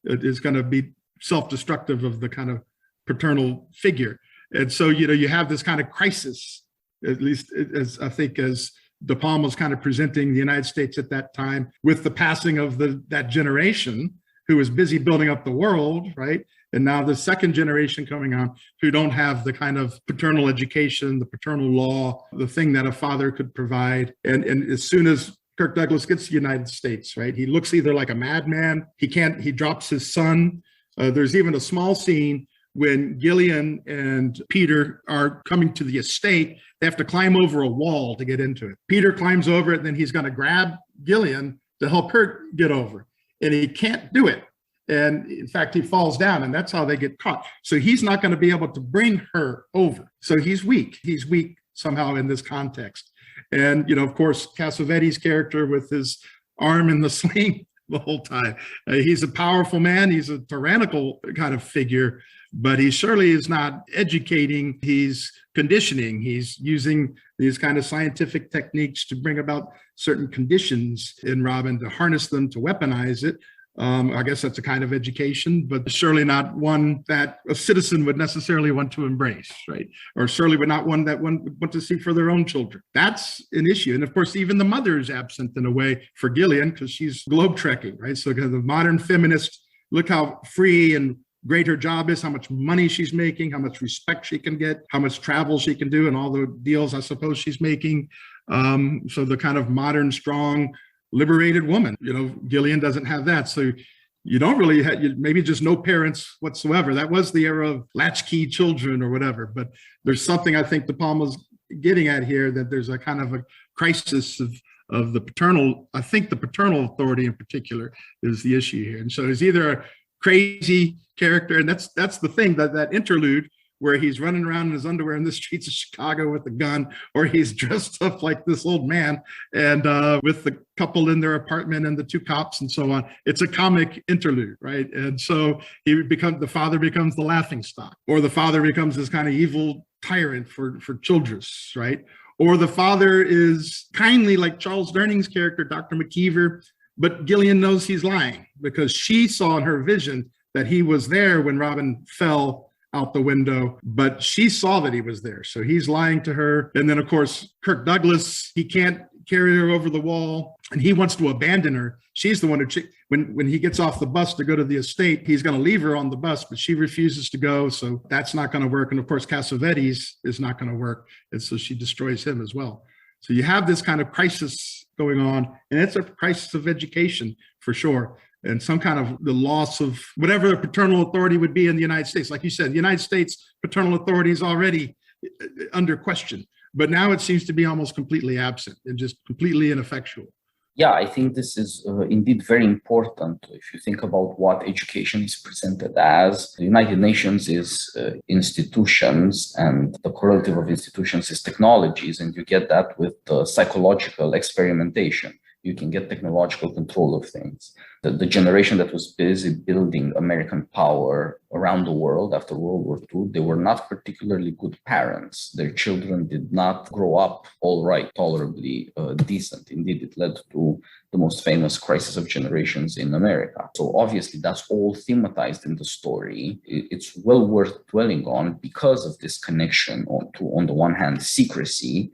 is going to be self-destructive of the kind of paternal figure. And so, you have this kind of crisis, at least as I think as De Palma was kind of presenting the United States at that time, with the passing of that generation who was busy building up the world, right? And now the second generation coming on who don't have the kind of paternal education, the paternal law, the thing that a father could provide. And as soon as Kirk Douglas gets to the United States, right, he looks either like a madman, he drops his son. There's even a small scene when Gillian and Peter are coming to the estate. They have to climb over a wall to get into it. Peter climbs over it, and then he's going to grab Gillian to help her get over. And he can't do it. And in fact, he falls down, and that's how they get caught. So he's not going to be able to bring her over. So he's weak. He's weak somehow in this context. And, of course, Cassavetes' character with his arm in the sling the whole time. He's a powerful man. He's a tyrannical kind of figure, but he surely is not educating. He's conditioning. He's using these kind of scientific techniques to bring about certain conditions in Robin, to harness them, to weaponize it. I guess that's a kind of education, but surely not one that a citizen would necessarily want to embrace, right? Or surely would not one that one would want to see for their own children. That's an issue. And of course, even the mother is absent in a way for Gillian, because she's globe-trekking, right? So the modern feminist, look how free and great her job is, how much money she's making, how much respect she can get, how much travel she can do, and all the deals I suppose she's making. So the kind of modern, strong, liberated woman, Gillian doesn't have that. So you don't really have, maybe just no parents whatsoever. That was the era of latchkey children or whatever. But there's something I think De Palma's getting at here, that there's a kind of a crisis of the paternal, I think the paternal authority in particular is the issue here. And so there's either a crazy character, and that's the thing, that interlude where he's running around in his underwear in the streets of Chicago with a gun, or he's dressed up like this old man and with the couple in their apartment and the two cops and so on. It's a comic interlude, right? And so the father becomes the laughing stock, or the father becomes this kind of evil tyrant for Childress, right? Or the father is kindly like Charles Durning's character, Dr. McKeever, but Gillian knows he's lying because she saw in her vision that he was there when Robin fell out the window, but she saw that he was there. So he's lying to her. And then, of course, Kirk Douglas, he can't carry her over the wall, and he wants to abandon her. She's the one who, when he gets off the bus to go to the estate, he's going to leave her on the bus, but she refuses to go. So that's not going to work. And of course, Cassavetes is not going to work. And so she destroys him as well. So you have this kind of crisis going on, and it's a crisis of education for sure. And some kind of the loss of whatever the paternal authority would be in the United States. Like you said, the United States paternal authority is already under question, but now it seems to be almost completely absent and just completely ineffectual. Yeah, I think this is indeed very important. If you think about what education is presented as, the United Nations is institutions, and the correlative of institutions is technologies, and you get that with psychological experimentation. You can get technological control of things. The generation that was busy building American power around the world after World War II, they were not particularly good parents. Their children did not grow up all right, tolerably decent. Indeed, it led to the most famous crisis of generations in America. So obviously, that's all thematized in the story. It's well worth dwelling on because of this connection on the one hand, secrecy.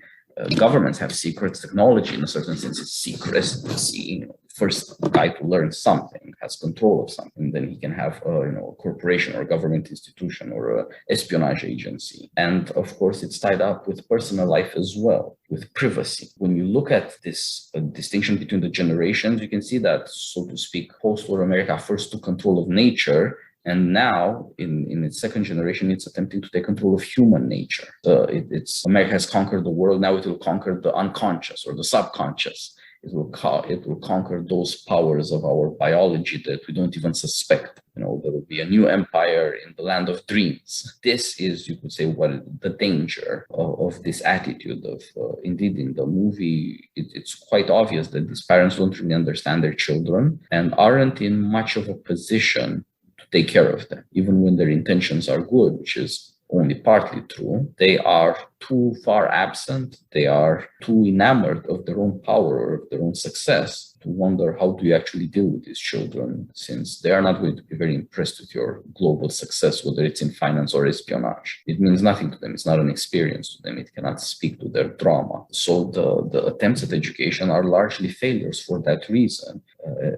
Governments have secrets. Technology, in a certain sense, is secrecy. First guy to learn something has control of something, then he can have a corporation or a government institution or an espionage agency. And of course, it's tied up with personal life as well, with privacy. When you look at this distinction between the generations, you can see that, so to speak, post-war America first took control of nature, And now, in its second generation, it's attempting to take control of human nature. America has conquered the world. Now it will conquer the unconscious or the subconscious. It will conquer those powers of our biology that we don't even suspect. There will be a new empire in the land of dreams. This is, you could say, what the danger of this attitude of, indeed, in the movie, it's quite obvious that these parents don't really understand their children and aren't in much of a position to take care of them, even when their intentions are good, which is only partly true. They are too far absent. They are too enamored of their own power or of their own success to wonder, how do you actually deal with these children, since they are not going to be very impressed with your global success, whether it's in finance or espionage. It means nothing to them. It's not an experience to them. It cannot speak to their drama. So the attempts at education are largely failures for that reason.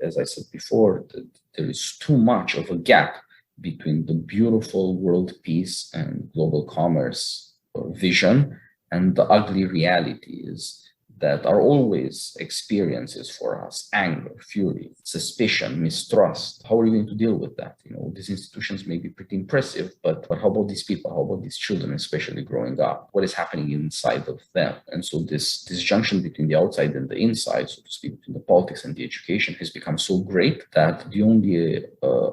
As I said before, there is too much of a gap between the beautiful world peace and global commerce vision and the ugly realities that are always experiences for us: anger, fury, suspicion, mistrust. How are you going to deal with that? These institutions may be pretty impressive, but how about these people? How about these children, especially growing up? What is happening inside of them? And so this junction between the outside and the inside, so to speak, between the politics and the education, has become so great that the only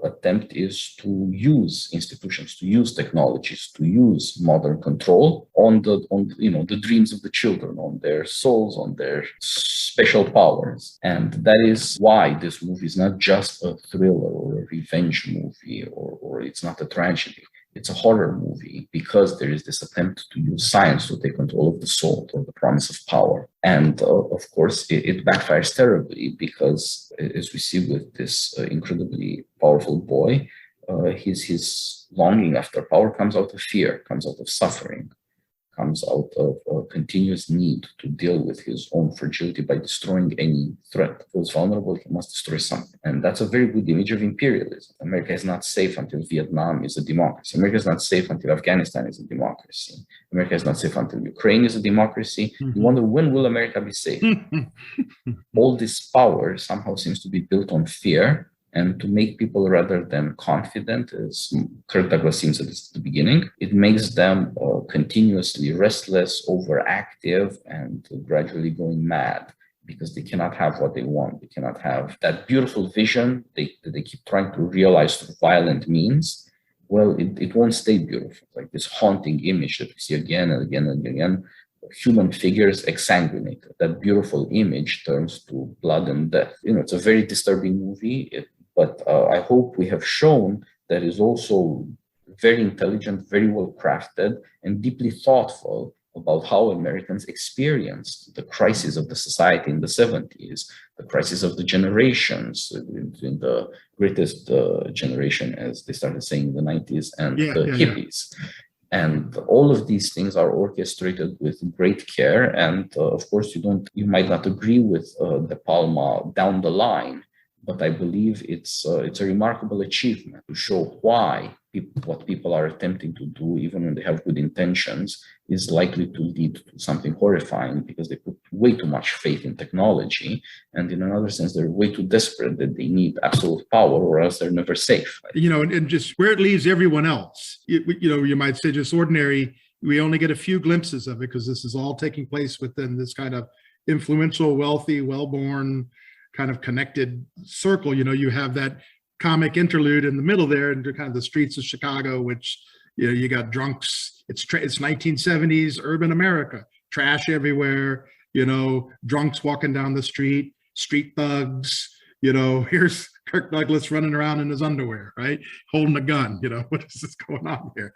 attempt is to use institutions, to use technologies, to use modern control on the dreams of the children, on their souls, on their special powers. And that is why this movie is not just a thriller or a revenge movie, or it's not a tragedy. It's a horror movie because there is this attempt to use science to take control of the soul or the promise of power. And of course, it backfires terribly because, as we see with this incredibly powerful boy, his longing after power comes out of fear, comes out of suffering, comes out of a continuous need to deal with his own fragility by destroying any threat. If he feels vulnerable, he must destroy something. And that's a very good image of imperialism. America is not safe until Vietnam is a democracy. America is not safe until Afghanistan is a democracy. America is not safe until Ukraine is a democracy. You wonder, when will America be safe? All this power somehow seems to be built on fear, and to make people rather than confident, as Kirk Douglas seems at the beginning, it makes them continuously restless, overactive, and gradually going mad because they cannot have what they want. They cannot have that beautiful vision they keep trying to realize through violent means. Well, it won't stay beautiful. Like this haunting image that we see again and again and again, human figures exsanguinated. That beautiful image turns to blood and death. It's a very disturbing movie. But I hope we have shown that is also very intelligent, very well crafted, and deeply thoughtful about how Americans experienced the crisis of the society in the 70s, the crisis of the generations, in the greatest generation, as they started saying in the 90s, and hippies. And all of these things are orchestrated with great care. And of course, you might not agree with the Palma down the line, but I believe it's a remarkable achievement to show why what people are attempting to do, even when they have good intentions, is likely to lead to something horrifying because they put way too much faith in technology. And in another sense, they're way too desperate that they need absolute power or else they're never safe. And just where it leaves everyone else, you might say just ordinary, we only get a few glimpses of it because this is all taking place within this kind of influential, wealthy, well-born, kind of connected circle. You have that comic interlude in the middle there into kind of the streets of Chicago, which you got drunks. It's 1970s urban America, trash everywhere. Drunks walking down the street thugs. Here's Kirk Douglas running around in his underwear, right, holding a gun. What is this going on here?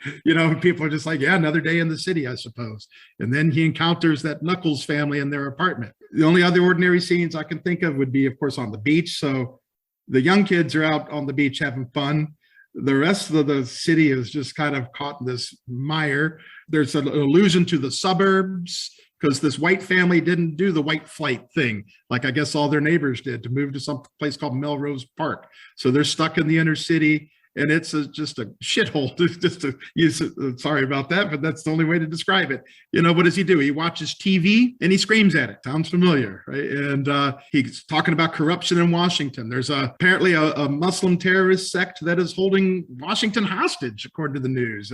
People are just like, yeah, another day in the city, I suppose. And then he encounters that Knuckles family in their apartment. The only other ordinary scenes I can think of would be, of course, on the beach. So the young kids are out on the beach having fun. The rest of the city is just kind of caught in this mire. There's an allusion to the suburbs because this white family didn't do the white flight thing, like I guess all their neighbors did, to move to some place called Melrose Park. So they're stuck in the inner city, and it's just a shithole. Just to use, sorry about that, but that's the only way to describe it. What does he do? He watches TV and he screams at it. Sounds familiar, right? And he's talking about corruption in Washington. There's apparently a Muslim terrorist sect that is holding Washington hostage, according to the news.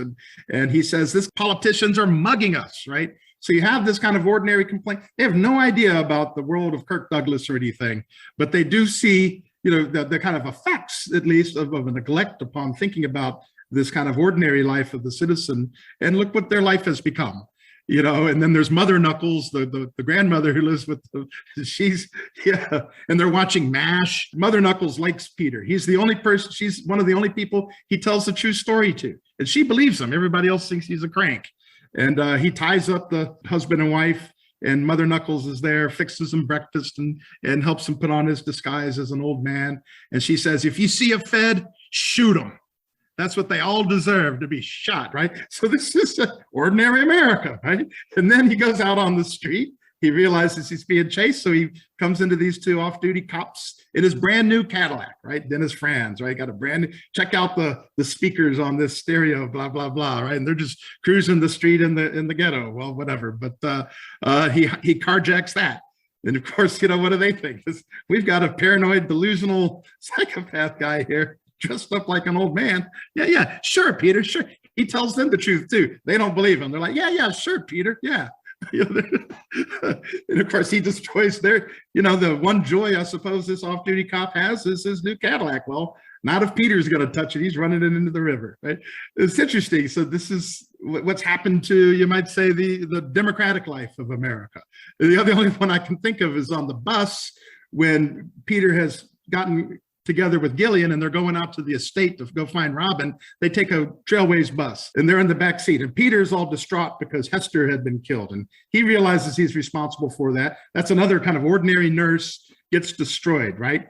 And he says this politicians are mugging us, right? So you have this kind of ordinary complaint. They have no idea about the world of Kirk Douglas or anything, but they do see, the kind of effects, at least, of a neglect upon thinking about this kind of ordinary life of the citizen. And look what their life has become, And then there's Mother Knuckles, the grandmother who lives with and they're watching MASH. Mother Knuckles likes Peter. He's the only person, she's one of the only people he tells the true story to. And she believes him. Everybody else thinks he's a crank. And he ties up the husband and wife, and Mother Knuckles is there, fixes him breakfast and helps him put on his disguise as an old man. And she says, if you see a Fed, shoot him. That's what they all deserve, to be shot, right? So this is ordinary America, right? And then he goes out on the street. He realizes he's being chased, so he comes into these two off-duty cops in his brand new Cadillac, right? Dennis Franz, right? Got a brand new, check out the speakers on this stereo, blah, blah, blah, right? And they're just cruising the street in the ghetto, well, whatever. But he carjacks that. And of course, what do they think? We've got a paranoid, delusional psychopath guy here dressed up like an old man. Yeah, sure, Peter, sure. He tells them the truth too. They don't believe him. They're like, yeah, sure, Peter, yeah. And of course he destroys their, the one joy I suppose this off-duty cop has is his new Cadillac. Well, not if Peter's going to touch it. He's running it into the river, right? It's interesting. So this is what's happened to, you might say, the democratic life of America. The only one I can think of is on the bus when Peter has gotten together with Gillian and they're going out to the estate to go find Robin. They take a Trailways bus and they're in the back seat, and Peter's all distraught because Hester had been killed and he realizes he's responsible for that. That's another kind of ordinary nurse gets destroyed, right?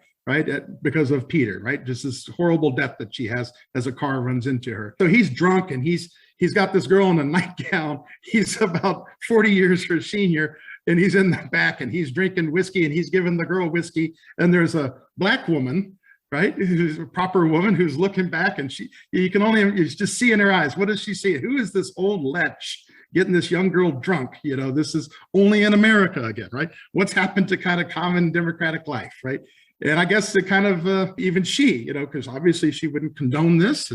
Because of Peter, right? Just this horrible death that she has as a car runs into her. So he's drunk and he's got this girl in a nightgown. He's about 40 years her senior, and he's in the back and he's drinking whiskey and he's giving the girl whiskey. And there's a black woman, right, who's a proper woman who's looking back, and you just see in her eyes, what does she see? Who is this old lech getting this young girl drunk? This is only in America again, right? What's happened to kind of common democratic life, right? And I guess it kind of, even she, because obviously she wouldn't condone this,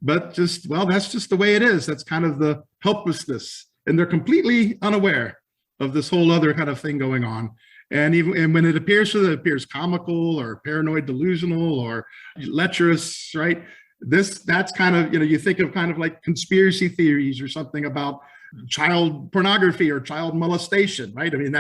but that's just the way it is. That's kind of the helplessness. And they're completely unaware of this whole other kind of thing going on. And when it appears comical or paranoid, delusional or lecherous, right? That's kind of, you think of kind of like conspiracy theories or something about child pornography or child molestation, right? I mean,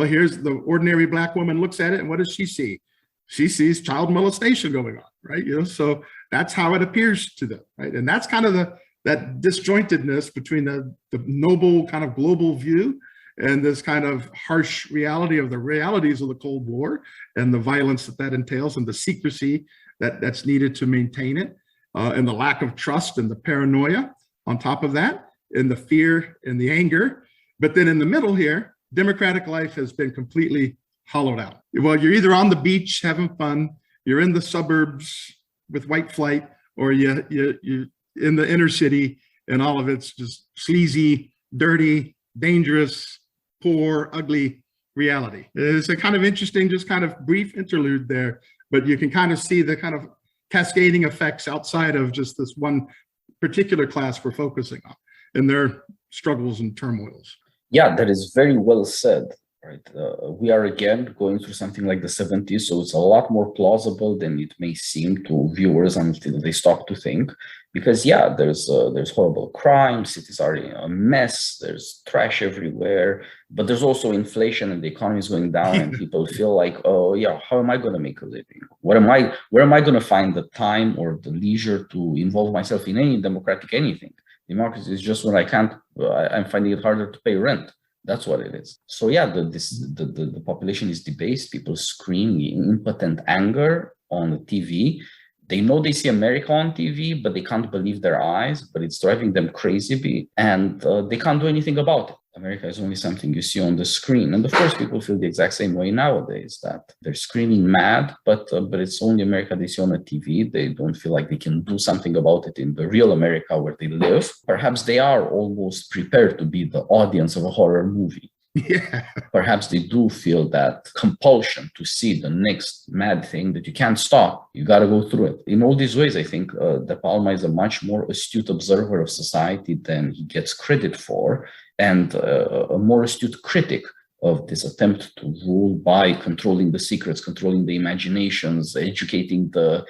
here's the ordinary black woman looks at it, and what does she see? She sees child molestation going on, right? So that's how it appears to them, right? And that's kind of that disjointedness between the noble kind of global view and this kind of harsh reality of the realities of the Cold War and the violence that entails and the secrecy that's needed to maintain it, and the lack of trust and the paranoia on top of that, and the fear and the anger. But then in the middle here, democratic life has been completely hollowed out. Well, you're either on the beach having fun, you're in the suburbs with white flight, or you in the inner city, and all of it's just sleazy, dirty, dangerous, poor, ugly reality. It's a kind of interesting, just kind of brief interlude there, but you can kind of see the kind of cascading effects outside of just this one particular class we're focusing on and their struggles and turmoils. Yeah, that is very well said. Right, we are again going through something like the 70s, so it's a lot more plausible than it may seem to viewers until they stop to think. Because there's horrible crime, cities are a mess, there's trash everywhere, but there's also inflation and the economy is going down, and people feel like, oh yeah, how am I going to make a living? Where am I going to find the time or the leisure to involve myself in any democratic anything? Democracy is just when I'm finding it harder to pay rent. That's what it is. So the population is debased. People scream in impotent anger on the TV. They know they see America on TV, but they can't believe their eyes, but it's driving them crazy, and they can't do anything about it. America is only something you see on the screen. And of course, people feel the exact same way nowadays, that they're screaming mad, but it's only America they see on the TV. They don't feel like they can do something about it in the real America where they live. Perhaps they are almost prepared to be the audience of a horror movie. Yeah. Perhaps they do feel that compulsion to see the next mad thing that you can't stop. You got to go through it. In all these ways, I think De Palma is a much more astute observer of society than he gets credit for, and a more astute critic of this attempt to rule by controlling the secrets, controlling the imaginations, educating the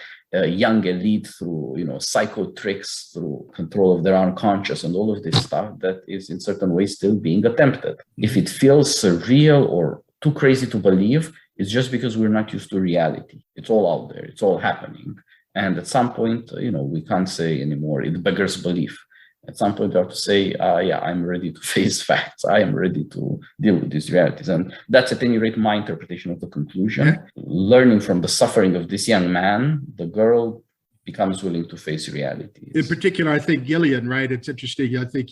young elite through, psycho tricks, through control of their unconscious, and all of this stuff that is in certain ways still being attempted. If it feels surreal or too crazy to believe, it's just because we're not used to reality. It's all out there. It's all happening. And at some point, we can't say anymore, it beggars belief. At some point, you have to say, I'm ready to face facts. I am ready to deal with these realities. And that's at any rate my interpretation of the conclusion. Yeah. Learning from the suffering of this young man, the girl becomes willing to face reality. In particular, I think Gillian, right? It's interesting. I think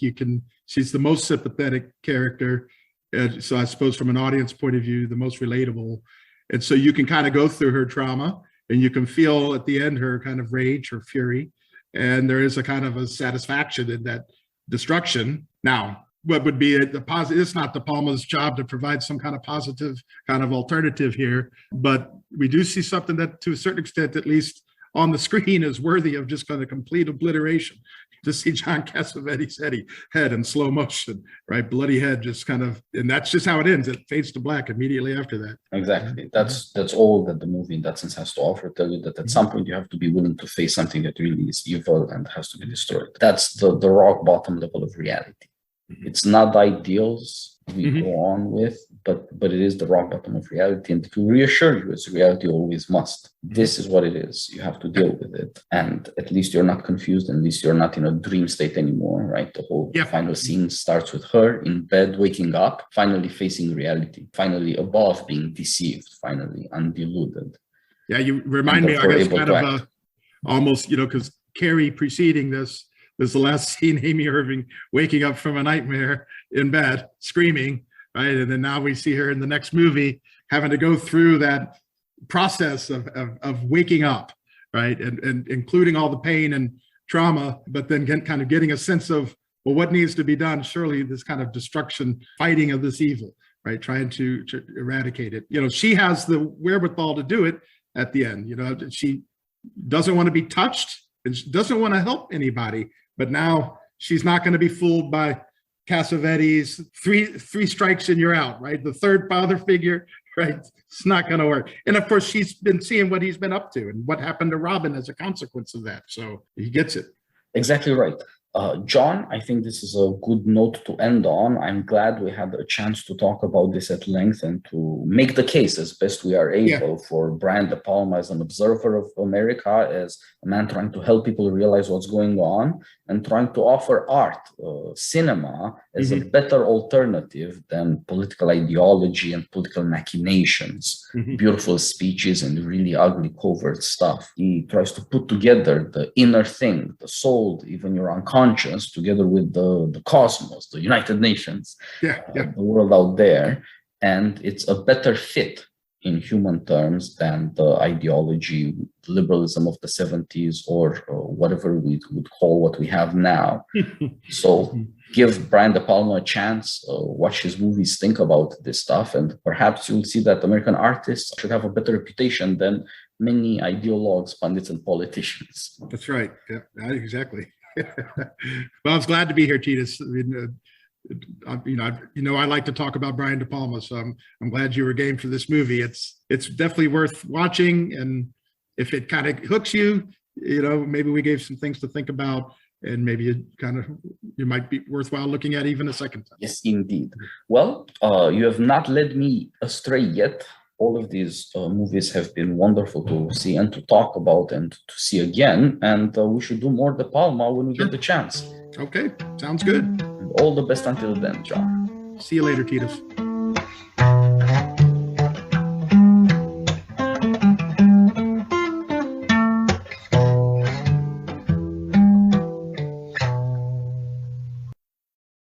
she's the most sympathetic character. So I suppose from an audience point of view, the most relatable. And so you can kind of go through her trauma, and you can feel at the end her kind of rage or fury. And there is a kind of a satisfaction in that destruction. Now, what would be the positive? It's not De Palma's job to provide some kind of positive kind of alternative here, but we do see something that, to a certain extent, at least on the screen, is worthy of just kind of complete obliteration. To see John Cassavetes' head in slow motion, right? Bloody head, just kind of, and that's just how it ends. It fades to black immediately after that. Exactly. That's all that the movie in that sense has to offer. Tell you that at some point you have to be willing to face something that really is evil and has to be destroyed. That's the rock bottom level of reality. It's not the ideals we go on with, but it is the rock bottom of reality. And to reassure you, as reality always must. This is what it is. You have to deal with it. And at least you're not confused. At least you're not in a dream state anymore, right? The whole final scene starts with her in bed, waking up, finally facing reality, finally above being deceived, finally undeluded. Yeah, you remind me, I guess, kind of almost, because Carrie preceding this is the last scene, Amy Irving waking up from a nightmare in bed, screaming, right? And then now we see her in the next movie having to go through that process of waking up, right? And including all the pain and trauma, but then kind of getting a sense of, well, what needs to be done? Surely this kind of destruction, fighting of this evil, right? Trying to eradicate it. She has the wherewithal to do it at the end. She doesn't want to be touched and she doesn't want to help anybody. But now she's not going to be fooled by Cassavetes. Three strikes and you're out, right? The third father figure, right? It's not going to work. And of course, she's been seeing what he's been up to and what happened to Robin as a consequence of that. So he gets it. Exactly right. John, I think this is a good note to end on. I'm glad we had a chance to talk about this at length and to make the case as best we are able for Brian De Palma as an observer of America, as a man trying to help people realize what's going on and trying to offer art, cinema, as a better alternative than political ideology and political machinations, beautiful speeches and really ugly covert stuff. He tries to put together the inner thing, the soul, even your unconscious, together with the cosmos, the United Nations, the world out there. And it's a better fit in human terms than the ideology, liberalism of the 70s, or whatever we would call what we have now. So give Brian De Palma a chance, watch his movies, think about this stuff, and perhaps you'll see that American artists should have a better reputation than many ideologues, pundits, and politicians. That's right. Yeah, exactly. Well, I was glad to be here, Titus. I like to talk about Brian De Palma, so I'm glad you were game for this movie. It's definitely worth watching, and if it kind of hooks you, maybe we gave some things to think about, and maybe you might be worthwhile looking at even a second time. Yes, indeed. Well, you have not led me astray yet. All of these movies have been wonderful to see and to talk about and to see again. And we should do more De Palma when we get the chance. Okay, sounds good. And all the best until then, John. See you later, Titus.